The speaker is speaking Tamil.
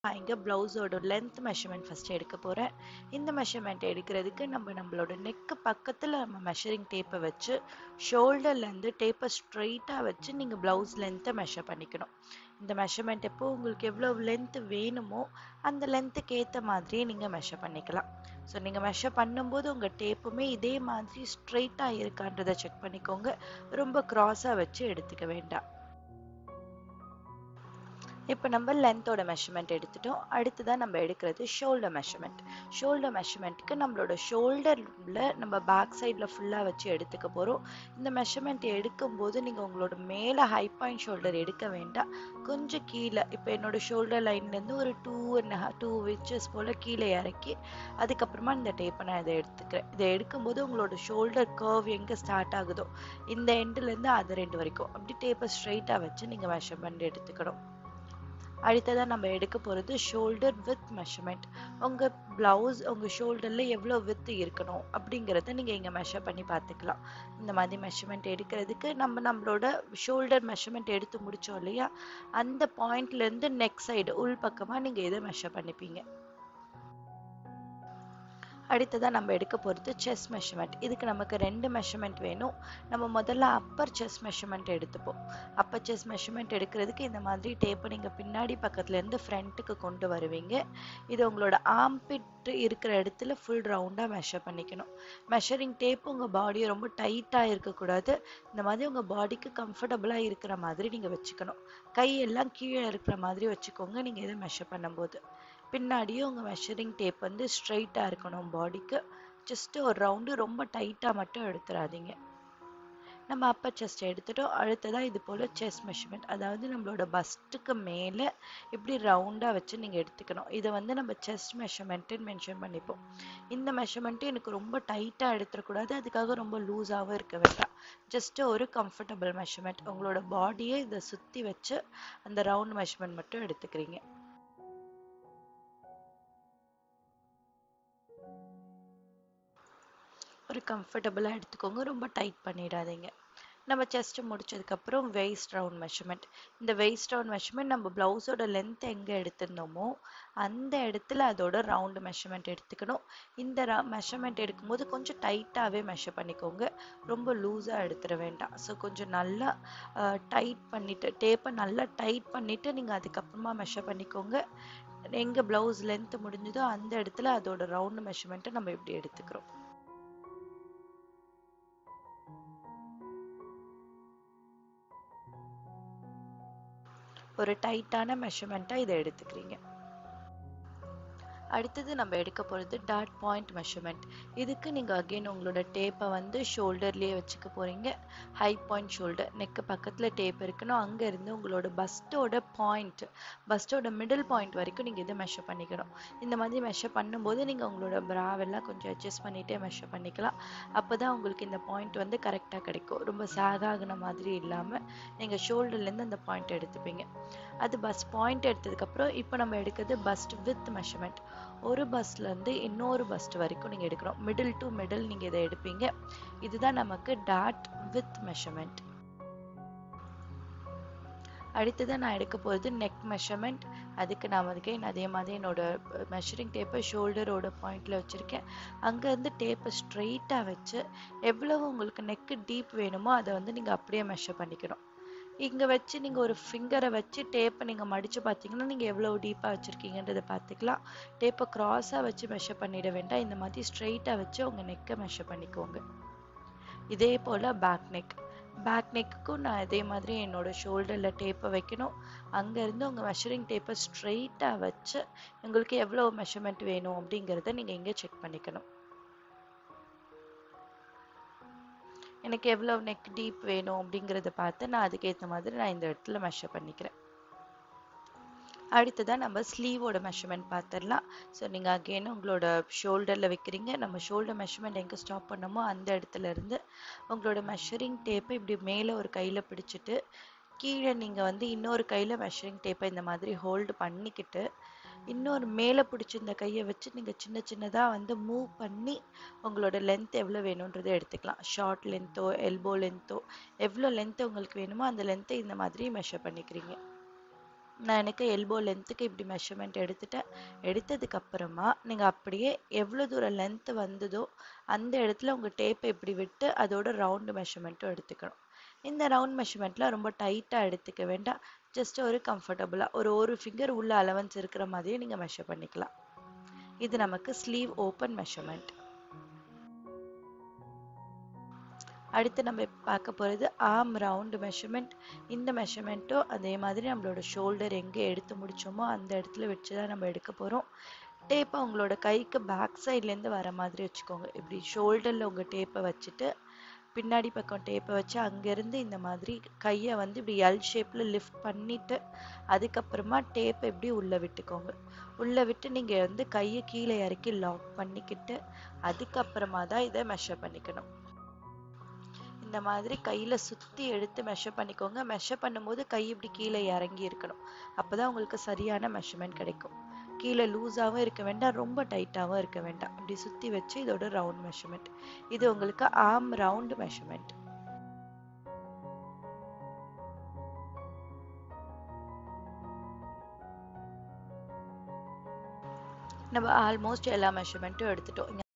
நான் இங்க பிளவுஸோட லென்த் மெஷர்மெண்ட் ஃபர்ஸ்ட் எடுக்க போறேன். இந்த மெஷர்மெண்ட் எடுக்கிறதுக்கு நம்மளோட நெக் பக்கத்துல நம்ம மெஷரிங் டேப்பை வச்சு ஷோல்டர்ல இருந்து டேப்பை ஸ்ட்ரெயிட்டா வச்சு நீங்க பிளவுஸ் லென்த்தை மெஷர் பண்ணிக்கணும். இந்த மெஷர்மெண்ட் எப்போ உங்களுக்கு எவ்வளவு லென்த் வேணுமோ அந்த லென்த்துக்கு ஏத்த மாதிரியே நீங்க மெஷர் பண்ணிக்கலாம். ஸோ நீங்க மெஷர் பண்ணும்போது உங்க டேப்புமே இதே மாதிரி ஸ்ட்ரெயிட்டா இருக்கான்றதை செக் பண்ணிக்கோங்க. ரொம்ப கிராஸா வச்சு எடுத்துக்க வேண்டாம். இப்போ நம்ம லென்த்தோட மெஷர்மெண்ட் எடுத்துட்டோம். அடுத்ததான் நம்ம எடுக்கிறது ஷோல்டர் மெஷர்மெண்ட். ஷோல்டர் மெஷர்மெண்ட்டுக்கு நம்மளோட ஷோல்டர்ல நம்ம பேக் சைடில் ஃபுல்லாக வச்சு எடுத்துக்க போகிறோம். இந்த மெஷர்மெண்ட் எடுக்கும்போது நீங்கள் உங்களோட மேலே ஹை பாயிண்ட் ஷோல்டர் எடுக்க வேண்டாம். கொஞ்சம் கீழே, இப்போ என்னோட ஷோல்டர் லைன்லேருந்து ஒரு 2 inches போல் கீழே இறக்கி அதுக்கப்புறமா இந்த டேப்பை நான் இதை எடுத்துக்கிறேன். இதை எடுக்கும்போது உங்களோட ஷோல்டர் கர்வ் எங்கே ஸ்டார்ட் ஆகுதோ இந்த எண்டுலேருந்து அது ரெண்டு வரைக்கும் அப்படி டேப்பை ஸ்ட்ரைட்டாக வச்சு நீங்கள் மெஷர்மெண்ட் எடுத்துக்கணும். அடுத்ததா நம்ம எடுக்க போறது ஷோல்டர் வித் மெஷர்மெண்ட். உங்க பிளவுஸ் உங்க ஷோல்டர்ல எவ்வளவு வித் இருக்கணும் அப்படிங்கறத நீங்க இங்க மெஷர் பண்ணி பார்த்துக்கலாம். இந்த மாதிரி மெஷர்மெண்ட் எடுக்கிறதுக்கு நம்மளோட ஷோல்டர் மெஷர்மெண்ட் எடுத்து முடிச்சோம் இல்லையா, அந்த பாயிண்ட்ல இருந்து நெக் சைடு உள் பக்கமா நீங்க இதை மெஷர் பண்ணிப்பீங்க. அடுத்ததான் நம்ம எடுக்க போகிறது செஸ்ட் மெஷர்மெண்ட். இதுக்கு நமக்கு ரெண்டு மெஷர்மெண்ட் வேணும். நம்ம முதல்ல அப்பர் செஸ்ட் மெஷர்மெண்ட் எடுத்துப்போம். அப்பர் செஸ்ட் மெஷர்மெண்ட் எடுக்கிறதுக்கு இந்த மாதிரி டேப்பை நீங்கள் பின்னாடி பக்கத்துலேருந்து ஃப்ரண்ட்டுக்கு கொண்டு வருவீங்க. இது உங்களோட ஆம்பிட் இருக்கிற இடத்துல ஃபுல் ரவுண்டாக மெஷர் பண்ணிக்கணும். மெஷரிங் டேப் உங்கள் பாடியை ரொம்ப டைட்டாக இருக்கக்கூடாது. இந்த மாதிரி உங்கள் பாடிக்கு கம்ஃபர்டபுளாக இருக்கிற மாதிரி நீங்கள் வச்சுக்கணும். கையெல்லாம் கீழே இருக்கிற மாதிரி வச்சுக்கோங்க நீங்கள் இதை மெஷர் பண்ணும்போது. பின்னாடியும் உங்கள் மெஷரிங் டேப் வந்து ஸ்ட்ரைட்டாக இருக்கணும் பாடிக்கு. ஜஸ்ட் ஒரு ரவுண்டு, ரொம்ப டைட்டாக மட்டும் எடுத்துடாதீங்க. நம்ம அப்பர் செஸ்ட் எடுத்துட்டோம். அடுத்ததாக இது போல் செஸ்ட் மெஷர்மெண்ட், அதாவது நம்மளோட பஸ்ட்டுக்கு மேலே இப்படி ரவுண்டாக வச்சு நீங்கள் எடுத்துக்கணும். இதை வந்து நம்ம செஸ்ட் மெஷர்மெண்ட்டுன்னு மென்ஷன் பண்ணிப்போம். இந்த மெஷர்மெண்ட்டு எனக்கு ரொம்ப டைட்டாக எடுத்துடக்கூடாது, அதுக்காக ரொம்ப லூஸாகவும் இருக்க வேண்டாம். ஜஸ்ட் ஒரு கம்ஃபர்டபுள் மெஷர்மெண்ட். உங்களோட பாடியை இதை சுற்றி வச்சு அந்த ரவுண்ட் மெஷர்மெண்ட் மட்டும் எடுத்துக்கிறீங்க. ஒரு கம்ஃபர்டபுளாக எடுத்துக்கோங்க, ரொம்ப டைட் பண்ணிடாதீங்க. நம்ம செஸ்ட் முடிச்சதுக்கப்புறம் வெயிஸ்ட் ரவுண்ட் மெஷர்மெண்ட். இந்த வெயிஸ்ட் ரவுண்ட் மெஷர்மெண்ட் நம்ம பிளவுஸோட லென்த் எங்கே எடுத்திருந்தோமோ அந்த இடத்துல அதோட ரவுண்டு மெஷர்மெண்ட் எடுத்துக்கணும். இந்த மெஷர்மெண்ட் எடுக்கும்போது கொஞ்சம் டைட்டாகவே மெஷர் பண்ணிக்கோங்க, ரொம்ப லூஸாக எடுத்துட வேண்டாம். ஸோ கொஞ்சம் நல்லா டைட் பண்ணிவிட்டு, டேப்பை நல்லா டைட் பண்ணிவிட்டு நீங்கள் அதுக்கப்புறமா மெஷர் பண்ணிக்கோங்க. எங்கே ப்ளவுஸ் லென்த் முடிஞ்சதோ அந்த இடத்துல அதோட ரவுண்டு மெஷர்மெண்ட்டை நம்ம இப்படி எடுத்துக்கிறோம். ஒரு டைட்டான மெஷர்மெண்ட்டாக இதை எடுத்துக்கிறீங்க. அடுத்தது நம்ம எடுக்க போகிறது டாட் பாயிண்ட் மெஷர்மெண்ட். இதுக்கு நீங்கள் அகெயின் உங்களோட டேப்பை வந்து ஷோல்டர்லேயே வச்சுக்க போகிறீங்க. ஹை பாயிண்ட் ஷோல்டர், நெக்கு பக்கத்தில் டேப் இருக்கணும். அங்கேருந்து உங்களோட பஸ்ட்டோட பாயிண்ட், பஸ்ட்டோட மிடில் பாயிண்ட் வரைக்கும் நீங்கள் இதை மெஷர் பண்ணிக்கணும். இந்த மாதிரி மெஷர் பண்ணும்போது நீங்கள் உங்களோட ப்ராவெல்லாம் கொஞ்சம் அட்ஜஸ்ட் பண்ணிகிட்டே மெஷர் பண்ணிக்கலாம். அப்போ தான் உங்களுக்கு இந்த பாயிண்ட் வந்து கரெக்டாக கிடைக்கும். ரொம்ப சாகாகின மாதிரி இல்லாமல் நீங்கள் ஷோல்டர்லேருந்து அந்த பாயிண்ட் எடுத்துப்பீங்க. அது பஸ் பாயிண்ட் எடுத்ததுக்கப்புறம் இப்போ நம்ம எடுக்கிறது பஸ்ட் வித் மெஷர்மெண்ட். ஒரு பஸ்லேருந்து இன்னொரு பஸ்ட் வரைக்கும் நீங்கள் எடுக்கணும். மிடில் டு மிடில் நீங்கள் இதை எடுப்பீங்க. இதுதான் நமக்கு டாட் வித் மெஷர்மெண்ட். அடுத்ததான் நான் எடுக்க போகிறது நெக் மெஷர்மெண்ட். அதுக்கு நான் அதே மாதிரி என்னோட மெஷரிங் டேப்பை ஷோல்டரோட பாயிண்டில் வச்சுருக்கேன். அங்கேருந்து டேப்பை ஸ்ட்ரெயிட்டாக வச்சு எவ்வளவு உங்களுக்கு நெக்கு டீப் வேணுமோ அதை வந்து நீங்கள் அப்படியே மெஷர் பண்ணிக்கணும். இங்கே வச்சு நீங்கள் ஒரு ஃபிங்கரை வச்சு டேப்பை நீங்கள் மடித்து பார்த்தீங்கன்னா நீங்கள் எவ்வளோ டீப்பாக வச்சுருக்கீங்கன்றதை பார்த்துக்கலாம். டேப்பை க்ராஸாக வச்சு மெஷர் பண்ணிட வேண்டாம். இந்த மாதிரி ஸ்ட்ரெயிட்டாக வச்சு உங்கள் நெக்கை மெஷர் பண்ணிக்கோங்க. இதே போல் பேக் நெக்குக்கும் நான் இதே மாதிரி என்னோட ஷோல்டரில் டேப்பை வைக்கணும். அங்கேருந்து உங்கள் மெஷரிங் டேப்பை ஸ்ட்ரெயிட்டாக வச்சு உங்களுக்கு எவ்வளோ மெஷர்மெண்ட் வேணும் அப்படிங்கிறத நீங்கள் இங்கே செக் பண்ணிக்கணும். எனக்கு எவ்வளோ நெக் டீப் வேணும் அப்படிங்கிறத பார்த்து நான் அதுக்கேற்ற மாதிரி நான் இந்த இடத்துல மெஷர் பண்ணிக்கிறேன். அடுத்ததான் நம்ம ஸ்லீவோட மெஷர்மெண்ட் பார்த்துடலாம். ஸோ நீங்கள் அகெயின் உங்களோட ஷோல்டரில் வைக்கிறீங்க. நம்ம ஷோல்டர் மெஷர்மெண்ட் எங்கே ஸ்டாப் பண்ணமோ அந்த இடத்துல இருந்து உங்களோட மெஷரிங் டேப்பை இப்படி மேலே ஒரு கையில் பிடிச்சிட்டு கீழே நீங்கள் வந்து இன்னொரு கையில் மெஷரிங் டேப்பை இந்த மாதிரி ஹோல்டு பண்ணிக்கிட்டு இன்னொரு மேலே பிடிச்சிருந்த கையை வச்சு நீங்கள் சின்னதாக வந்து மூவ் பண்ணி உங்களோட லென்த் எவ்வளோ வேணுன்றதை எடுத்துக்கலாம். ஷார்ட் லென்த்தோ எல்போ லென்த்தோ எவ்வளோ லென்த்து உங்களுக்கு வேணுமோ அந்த லென்த்தை இந்த மாதிரி மெஷர் பண்ணிக்கிறீங்க. நான் எனக்கு எல்போ லென்த்துக்கு இப்படி மெஷர்மெண்ட் எடுத்துட்டேன். எடுத்ததுக்கு அப்புறமா நீங்க அப்படியே எவ்வளவு தூரம் லென்த் வந்ததோ அந்த இடத்துல உங்க டேப்பை இப்படி விட்டு அதோட ரவுண்ட் மெஷர்மெண்ட்டும் எடுத்துக்கணும். இந்த ரவுண்ட் மெஷர்மெண்ட்ல ரொம்ப டைட்டா எடுத்துக்க வேண்டாம். ஜஸ்ட் ஒரு கம்ஃபர்டபுளா ஒரு ஃபிங்கர் உள்ள அலவன்ஸ் இருக்கிற மாதிரியே நீங்க மெஷர் பண்ணிக்கலாம். இது நமக்கு ஸ்லீவ் ஓப்பன் மெஷர்மெண்ட். அடுத்து நம்ம பார்க்க போகிறது ஆர்ம் ரவுண்ட் மெஷர்மெண்ட். இந்த மெஷர்மெண்ட்டும் அதே மாதிரி நம்மளோட ஷோல்டர் எங்கே எடுத்து முடிச்சோமோ அந்த இடத்துல வச்சு தான் நம்ம எடுக்க போகிறோம். டேப்பை உங்களோட கைக்கு பேக் சைட்லேருந்து வர மாதிரி வச்சுக்கோங்க. இப்படி ஷோல்டரில் உங்கள் டேப்பை வச்சுட்டு பின்னாடி பக்கம் டேப்பை வச்சு அங்கேருந்து இந்த மாதிரி கையை வந்து இப்படி எல் ஷேப்பில் லிஃப்ட் பண்ணிவிட்டு அதுக்கப்புறமா டேப்பை இப்படி உள்ளே விட்டுக்கோங்க. உள்ளே விட்டு நீங்கள் வந்து கையை கீழே இறக்கி லாக் பண்ணிக்கிட்டு அதுக்கப்புறமா தான் இதை மெஷர் பண்ணிக்கணும். இந்த மாதிரி கையில சுத்தி எடுத்து மெஷர் பண்ணிக்கோங்க. மெஷர் பண்ணும்போது கை இப்படி கீழே இறங்கி இருக்கணும். அப்பதான் உங்களுக்கு சரியான மெஷர்மெண்ட் கிடைக்கும். கீழே லூஸாவும் இருக்க வேண்டாம், ரொம்ப டைட்டாவும் இருக்க வேண்டாம். இப்படி சுத்தி வச்சு இதோட ரவுண்ட் மெஷர்மெண்ட். இது உங்களுக்கு ஆர்ம் ரவுண்ட் மெஷர்மெண்ட். நம்ம ஆல்மோஸ்ட் எல்லா மெஷர்மெண்ட்டும் எடுத்துட்டோம்.